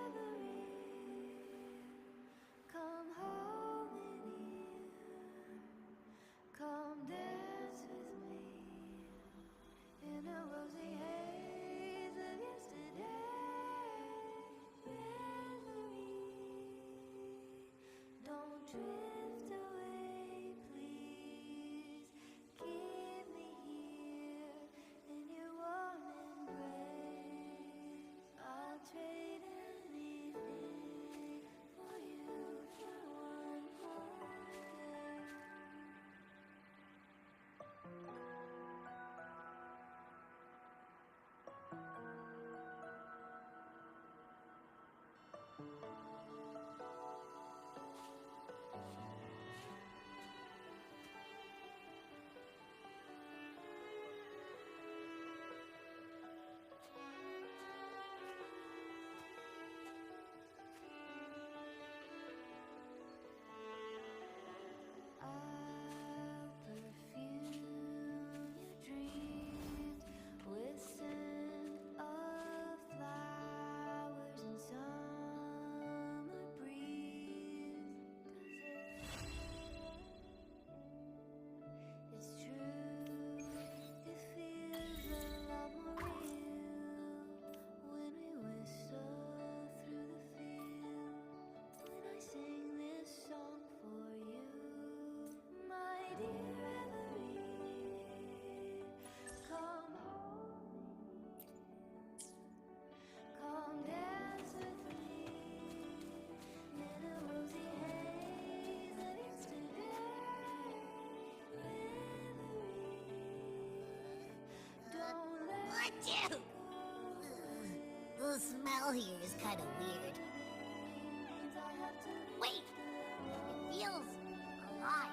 Evelyn, come home in here. Come dance with me in a rosy haze of yesterday. Reverie, don't drift away, please. Keep me here in your warm embrace. I'll trade anything for you for one more day. The smell here is kind of weird. Wait! It feels alive.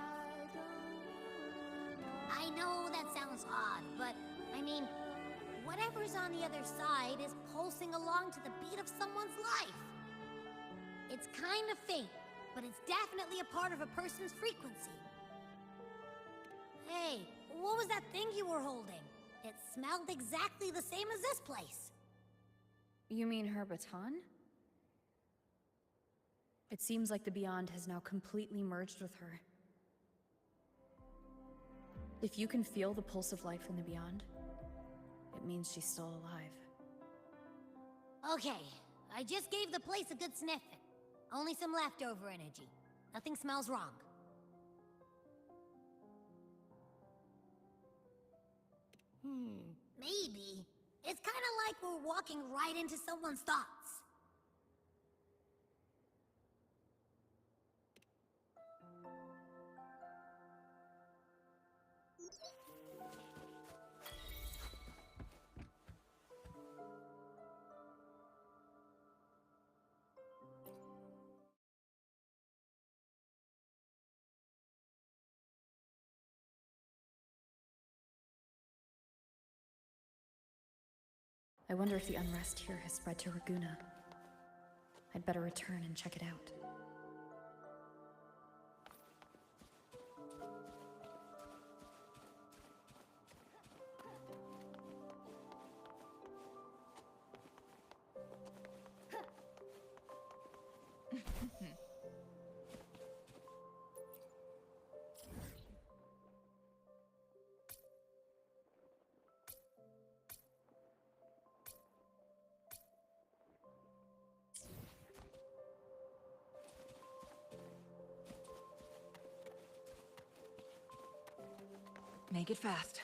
I know that sounds odd, but I mean, whatever's on the other side is pulsing along to the beat of someone's life. It's kind of faint, but it's definitely a part of a person's frequency. Hey, what was that thing you were holding? It smelled exactly the same as this place. You mean her baton? It seems like the Beyond has now completely merged with her. If you can feel the pulse of life in the Beyond, it means she's still alive. Okay, I just gave the place a good sniffing. Only some leftover energy. Nothing smells wrong. Maybe. It's kind of like we're walking right into someone's thoughts. I wonder if the unrest here has spread to Raguna. I'd better return and check it out. Make it fast.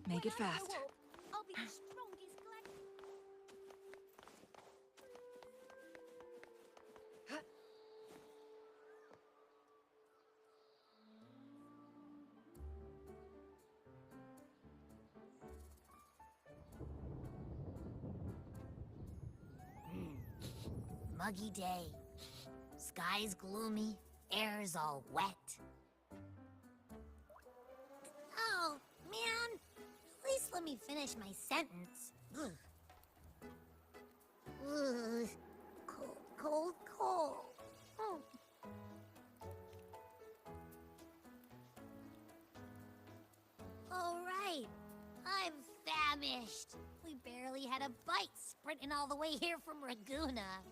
Make it When I fast. grow up, I'll be the strongest glad. Muggy day. Sky's gloomy, air's all wet. Oh, man. At least let me finish my sentence. Ugh. Ugh. Cold, cold, cold. Oh. All right. I'm famished. We barely had a bite sprinting all the way here from Raguna.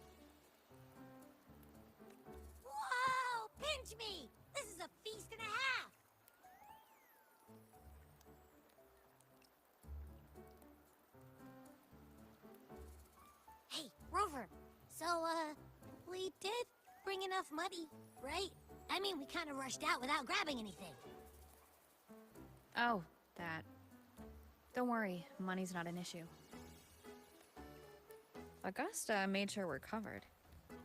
Whoa! Pinch me! This is a feast and a half! Hey, Rover. So, we did bring enough money, right? I mean, we kind of rushed out without grabbing anything. Oh, that. Don't worry, money's not an issue. Augusta made sure we're covered.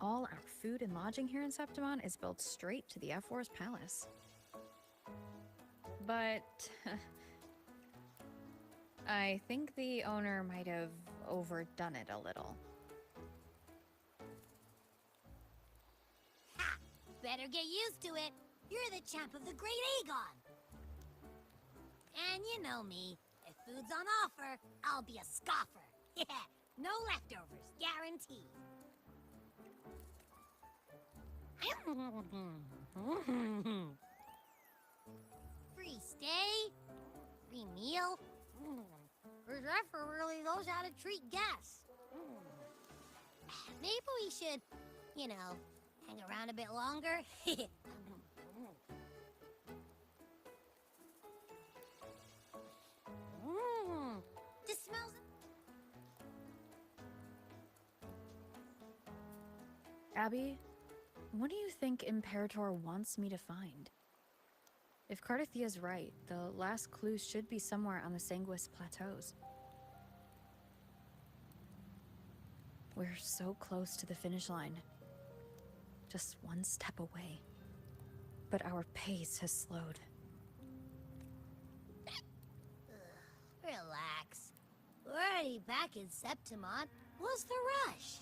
All our food and lodging here in Septimon is built straight to the F4's palace. But I think the owner might have overdone it a little. Ha! Better get used to it. You're the champ of the Great Aegon. And you know me. If food's on offer, I'll be a scoffer. Yeah, no leftovers, guaranteed. Free stay? Free meal? Zephyr really knows how to treat guests. Maybe we should, you know, hang around a bit longer. This smells... Abby, what do you think Imperator wants me to find? If Cardathia's right, the last clues should be somewhere on the Sanguis Plateaus. We're so close to the finish line. Just one step away. But our pace has slowed. Relax. We're already back in Septimon. What's the rush?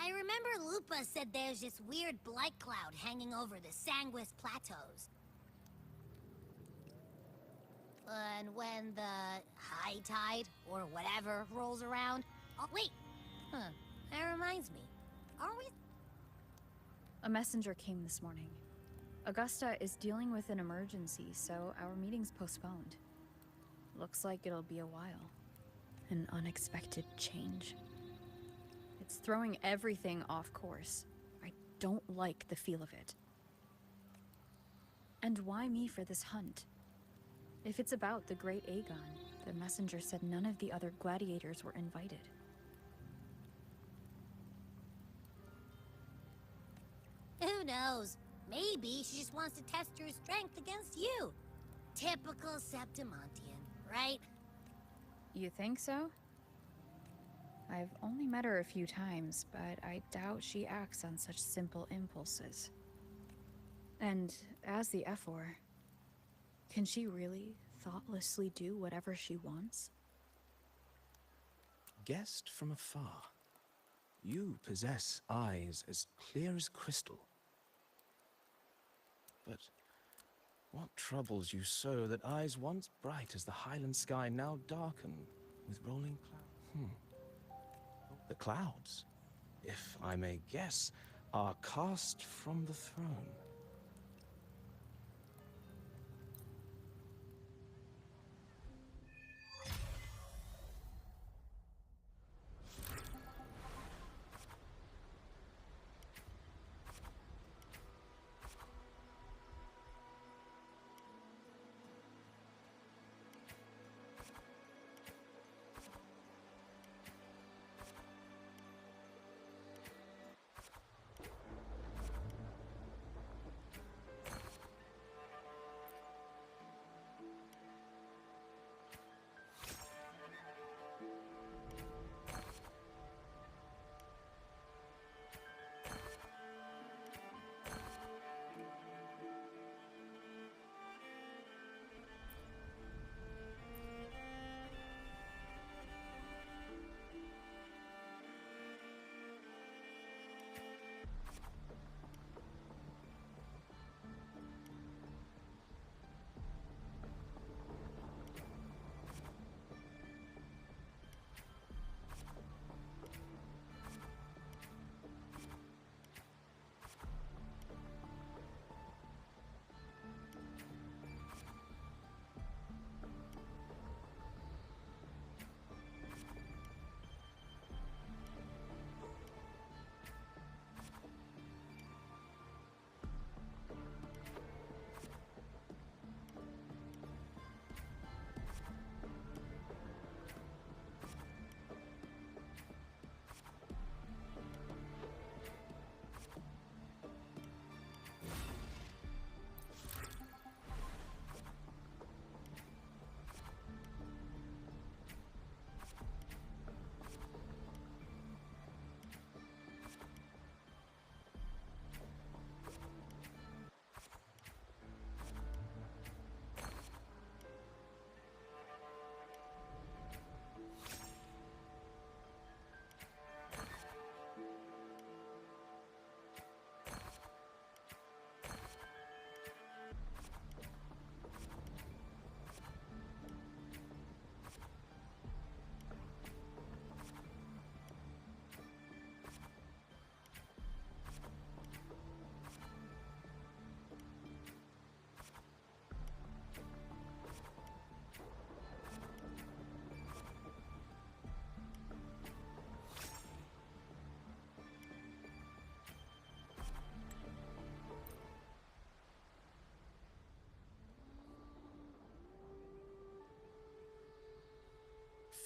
I remember Lupa said there's this weird blight cloud hanging over the Sanguis Plateaus. And when the high tide, or whatever, rolls around... Oh, wait! Huh, that reminds me. Aren't we... A messenger came this morning. Augusta is dealing with an emergency, so our meeting's postponed. Looks like it'll be a while. An unexpected change. It's throwing everything off course. I don't like the feel of it. And why me for this hunt? If it's about the Great Aegon, the messenger said none of the other gladiators were invited. Who knows? Maybe she just wants to test her strength against you. Typical Septimontian, right? You think so? I've only met her a few times, but I doubt she acts on such simple impulses. And as the F4, can she really thoughtlessly do whatever she wants? Guessed from afar, you possess eyes as clear as crystal. But what troubles you so that eyes once bright as the highland sky now darken with rolling clouds? The clouds, if I may guess, are cast from the throne.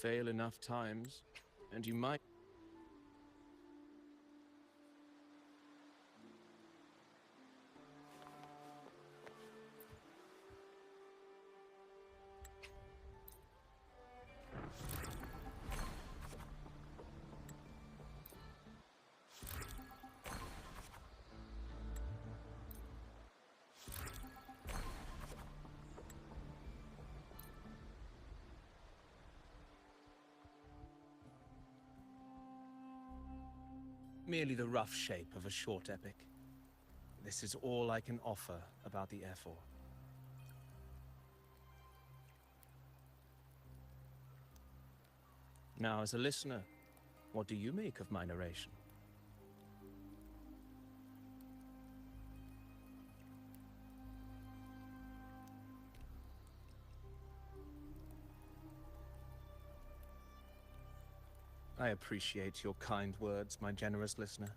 fail enough times, and you might... Merely the rough shape of a short epic. This is all I can offer about the F4. Now, as a listener, what do you make of my narration? I appreciate your kind words, my generous listener.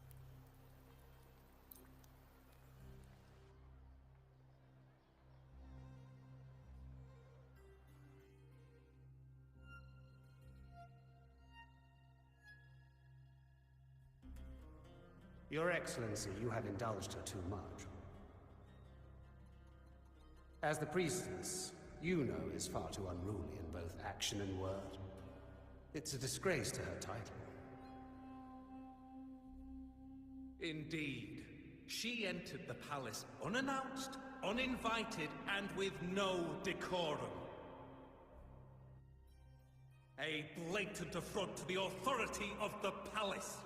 Your Excellency, you have indulged her too much. As the priestess, you know is far too unruly in both action and word. It's a disgrace to her title. Indeed. She entered the palace unannounced, uninvited, and with no decorum. A blatant affront to the authority of the palace.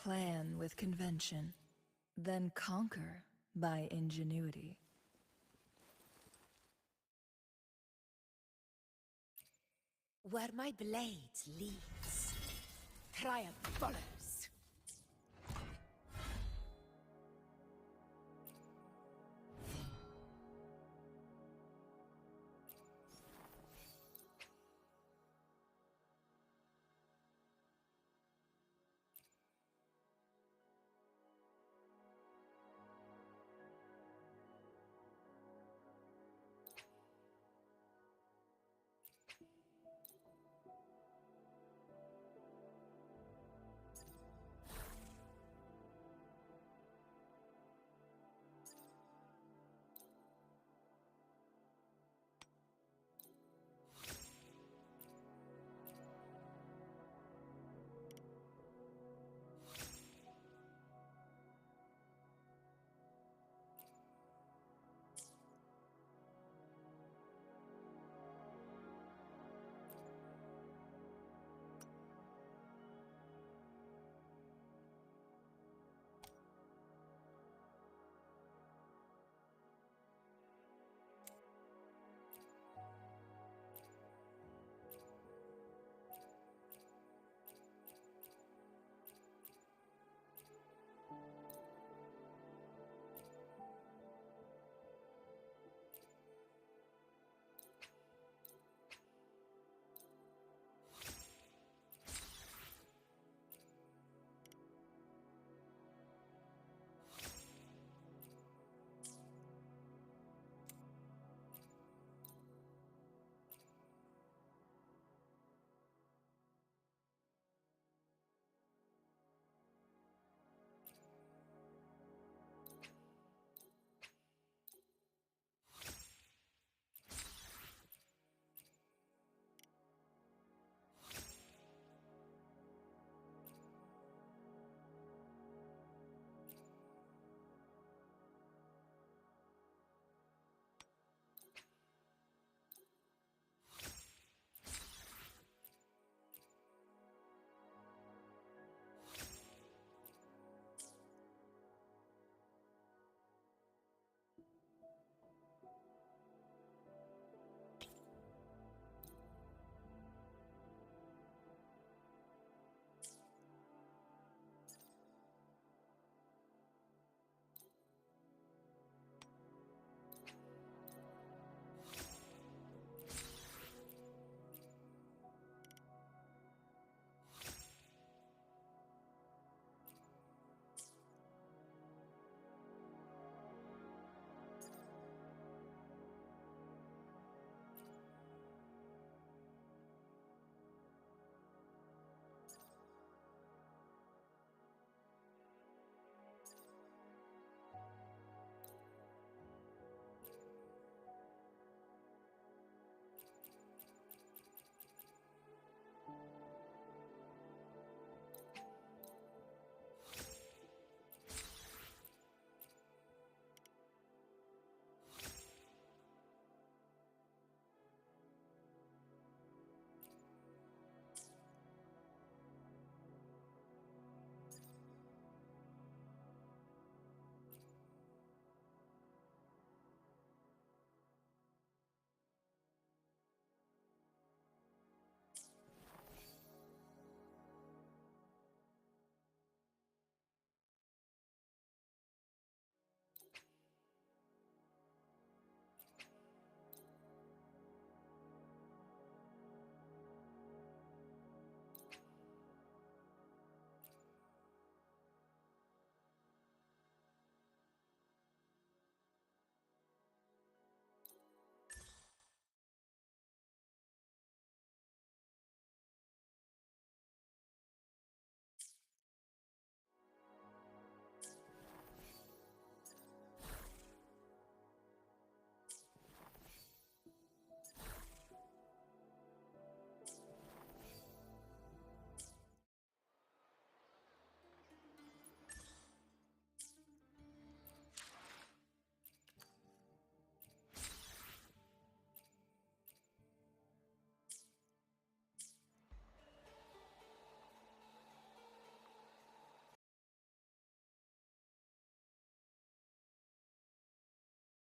Plan with convention, then conquer by ingenuity. Where my blade leads, triumph follows.